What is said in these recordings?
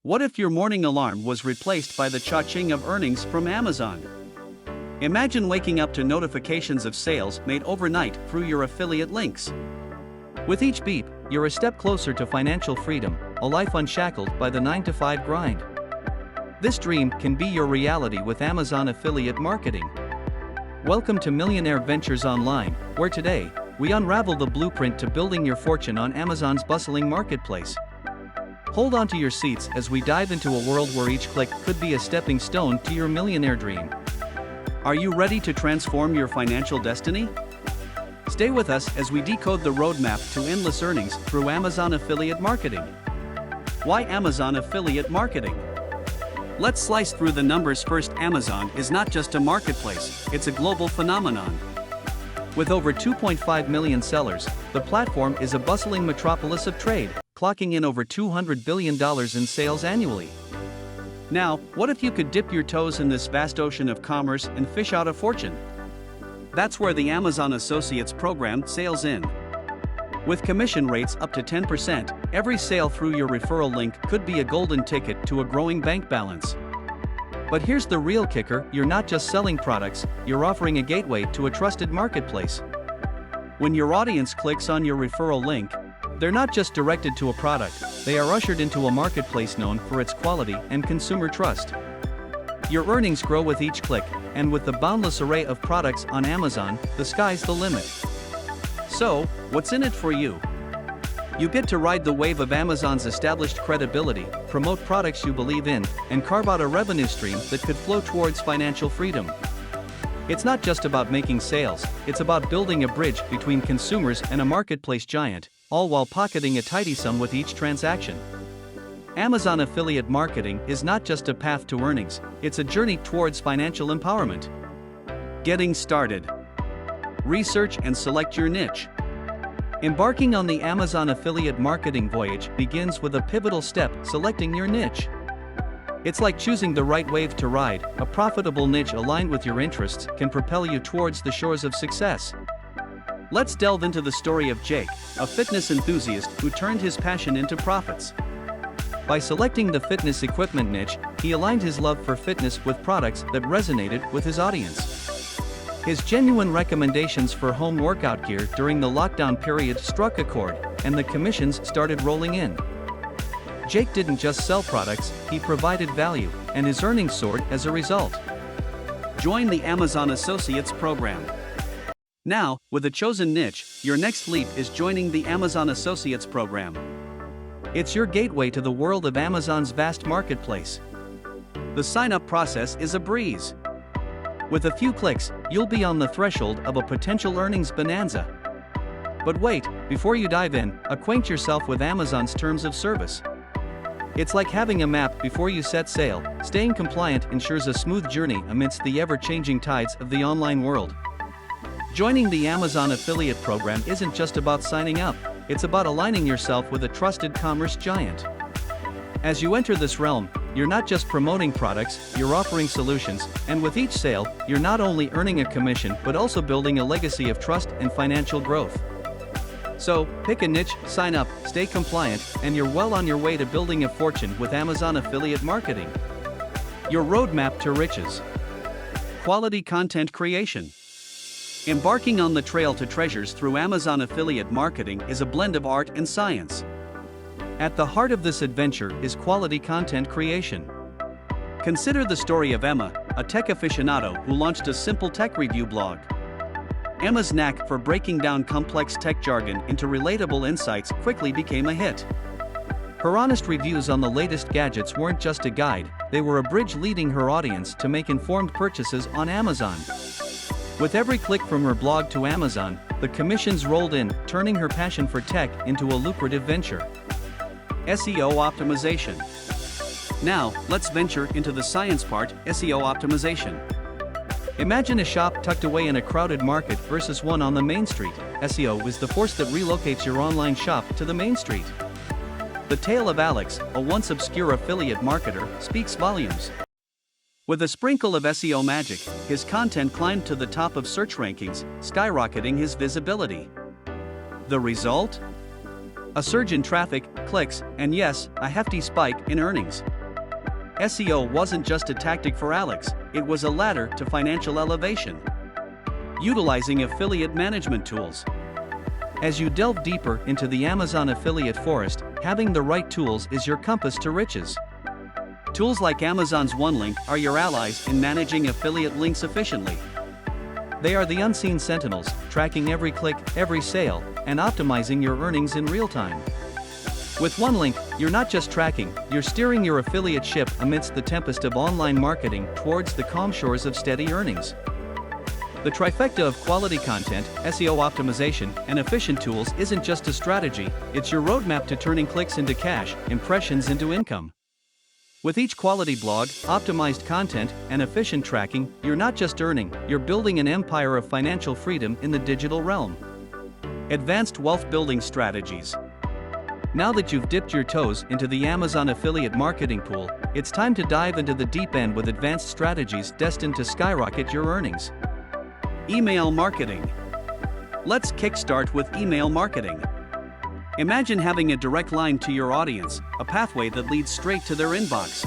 What if your morning alarm was replaced by the cha-ching of earnings from Amazon? Imagine waking up to notifications of sales made overnight through your affiliate links. With each beep, you're a step closer to financial freedom, a life unshackled by the 9-to-5 grind. This dream can be your reality with Amazon affiliate marketing. Welcome to Millionaire Ventures Online, where today, we unravel the blueprint to building your fortune on Amazon's bustling marketplace. Hold on to your seats as we dive into a world where each click could be a stepping stone to your millionaire dream. Are you ready to transform your financial destiny? Stay with us as we decode the roadmap to endless earnings through Amazon affiliate marketing. Why Amazon affiliate marketing? Let's slice through the numbers first. Amazon is not just a marketplace, it's a global phenomenon. With over 2.5 million sellers, the platform is a bustling metropolis of trade, clocking in over $200 billion in sales annually. Now, what if you could dip your toes in this vast ocean of commerce and fish out a fortune? That's where the Amazon Associates program sails in. With commission rates up to 10%, every sale through your referral link could be a golden ticket to a growing bank balance. But here's the real kicker: you're not just selling products, you're offering a gateway to a trusted marketplace. When your audience clicks on your referral link, they're not just directed to a product, they are ushered into a marketplace known for its quality and consumer trust. Your earnings grow with each click, and with the boundless array of products on Amazon, the sky's the limit. So, what's in it for you? You get to ride the wave of Amazon's established credibility, promote products you believe in, and carve out a revenue stream that could flow towards financial freedom. It's not just about making sales, it's about building a bridge between consumers and a marketplace giant, all while pocketing a tidy sum with each transaction. Amazon affiliate marketing is not just a path to earnings, it's a journey towards financial empowerment. Getting started. Research and select your niche. Embarking on the Amazon affiliate marketing voyage begins with a pivotal step: selecting your niche. It's like choosing the right wave to ride. A profitable niche aligned with your interests can propel you towards the shores of success. Let's delve into the story of Jake, a fitness enthusiast who turned his passion into profits. By selecting the fitness equipment niche, he aligned his love for fitness with products that resonated with his audience. His genuine recommendations for home workout gear during the lockdown period struck a chord, and the commissions started rolling in. Jake didn't just sell products, he provided value, and his earnings soared as a result. Join the Amazon Associates program. Now, with a chosen niche, your next leap is joining the Amazon Associates program. It's your gateway to the world of Amazon's vast marketplace. The sign-up process is a breeze. With a few clicks, you'll be on the threshold of a potential earnings bonanza. But wait, before you dive in, acquaint yourself with Amazon's terms of service. It's like having a map before you set sail. Staying compliant ensures a smooth journey amidst the ever-changing tides of the online world. Joining the Amazon affiliate program isn't just about signing up, it's about aligning yourself with a trusted commerce giant. As you enter this realm, you're not just promoting products, you're offering solutions, and with each sale, you're not only earning a commission but also building a legacy of trust and financial growth. So, pick a niche, sign up, stay compliant, and you're well on your way to building a fortune with Amazon affiliate marketing. Your roadmap to riches. Quality content creation. Embarking on the trail to treasures through Amazon affiliate marketing is a blend of art and science. At the heart of this adventure is quality content creation. Consider the story of Emma, a tech aficionado who launched a simple tech review blog. Emma's knack for breaking down complex tech jargon into relatable insights quickly became a hit. Her honest reviews on the latest gadgets weren't just a guide, they were a bridge leading her audience to make informed purchases on Amazon. With every click from her blog to Amazon, the commissions rolled in, turning her passion for tech into a lucrative venture. SEO optimization. Now, let's venture into the science part: SEO optimization. Imagine a shop tucked away in a crowded market versus one on the main street. SEO is the force that relocates your online shop to the main street. The tale of Alex, a once obscure affiliate marketer, speaks volumes. With a sprinkle of SEO magic, his content climbed to the top of search rankings, skyrocketing his visibility. The result? A surge in traffic, clicks, and yes, a hefty spike in earnings. SEO wasn't just a tactic for Alex, it was a ladder to financial elevation. Utilizing affiliate management tools. As you delve deeper into the Amazon affiliate forest, having the right tools is your compass to riches. Tools like Amazon's OneLink are your allies in managing affiliate links efficiently. They are the unseen sentinels, tracking every click, every sale, and optimizing your earnings in real time. With OneLink, you're not just tracking, you're steering your affiliate ship amidst the tempest of online marketing towards the calm shores of steady earnings. The trifecta of quality content, SEO optimization, and efficient tools isn't just a strategy, it's your roadmap to turning clicks into cash, impressions into income. With each quality blog, optimized content, and efficient tracking, you're not just earning, you're building an empire of financial freedom in the digital realm. Advanced wealth building strategies. Now that you've dipped your toes into the Amazon affiliate marketing pool, it's time to dive into the deep end with advanced strategies destined to skyrocket your earnings. Email marketing. Let's kickstart with email marketing. Imagine having a direct line to your audience, a pathway that leads straight to their inbox.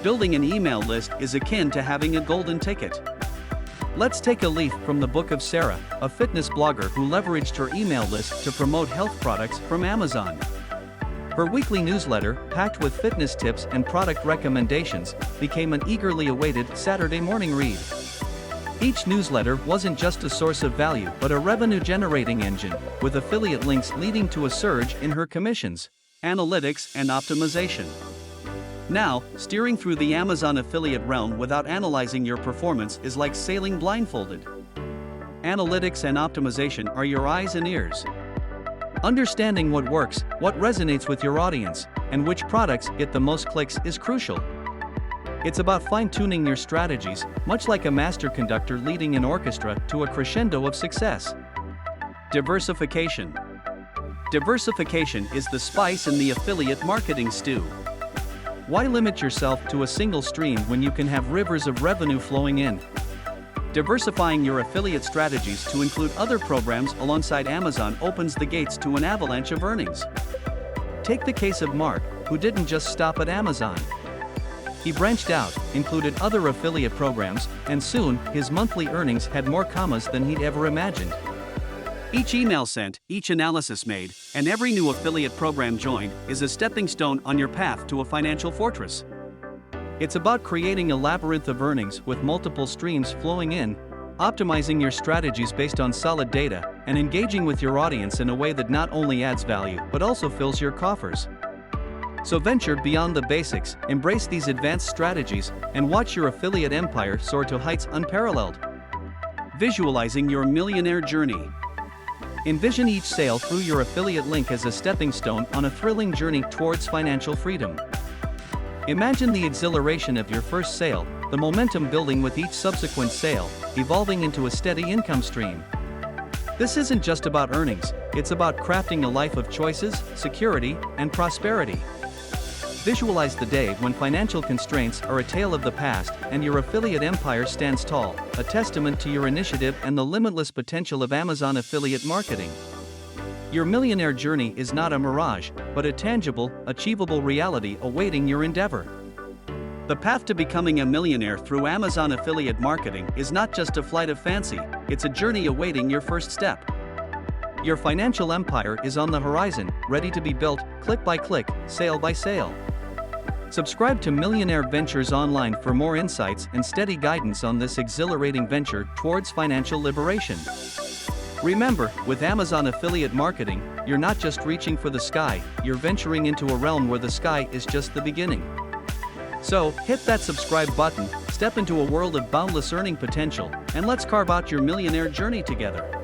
Building an email list is akin to having a golden ticket. Let's take a leaf from the book of Sarah, a fitness blogger who leveraged her email list to promote health products from Amazon. Her weekly newsletter, packed with fitness tips and product recommendations, became an eagerly awaited Saturday morning read. Each newsletter wasn't just a source of value but a revenue-generating engine, with affiliate links leading to a surge in her commissions, analytics, and optimization. Now, steering through the Amazon affiliate realm without analyzing your performance is like sailing blindfolded. Analytics and optimization are your eyes and ears. Understanding what works, what resonates with your audience, and which products get the most clicks is crucial. It's about fine-tuning your strategies, much like a master conductor leading an orchestra to a crescendo of success. Diversification. Diversification is the spice in the affiliate marketing stew. Why limit yourself to a single stream when you can have rivers of revenue flowing in? Diversifying your affiliate strategies to include other programs alongside Amazon opens the gates to an avalanche of earnings. Take the case of Mark, who didn't just stop at Amazon. He branched out, included other affiliate programs, and soon, his monthly earnings had more commas than he'd ever imagined. Each email sent, each analysis made, and every new affiliate program joined is a stepping stone on your path to a financial fortress. It's about creating a labyrinth of earnings with multiple streams flowing in, optimizing your strategies based on solid data, and engaging with your audience in a way that not only adds value but also fills your coffers. So venture beyond the basics, embrace these advanced strategies, and watch your affiliate empire soar to heights unparalleled. Visualizing your millionaire journey. Envision each sale through your affiliate link as a stepping stone on a thrilling journey towards financial freedom. Imagine the exhilaration of your first sale, the momentum building with each subsequent sale, evolving into a steady income stream. This isn't just about earnings, it's about crafting a life of choices, security, and prosperity. Visualize the day when financial constraints are a tale of the past and your affiliate empire stands tall, a testament to your initiative and the limitless potential of Amazon affiliate marketing. Your millionaire journey is not a mirage, but a tangible, achievable reality awaiting your endeavor. The path to becoming a millionaire through Amazon affiliate marketing is not just a flight of fancy, it's a journey awaiting your first step. Your financial empire is on the horizon, ready to be built, click by click, sale by sale. Subscribe to Millionaire Ventures Online for more insights and steady guidance on this exhilarating venture towards financial liberation. Remember, with Amazon affiliate marketing, you're not just reaching for the sky, you're venturing into a realm where the sky is just the beginning. So, hit that subscribe button, step into a world of boundless earning potential, and let's carve out your millionaire journey together.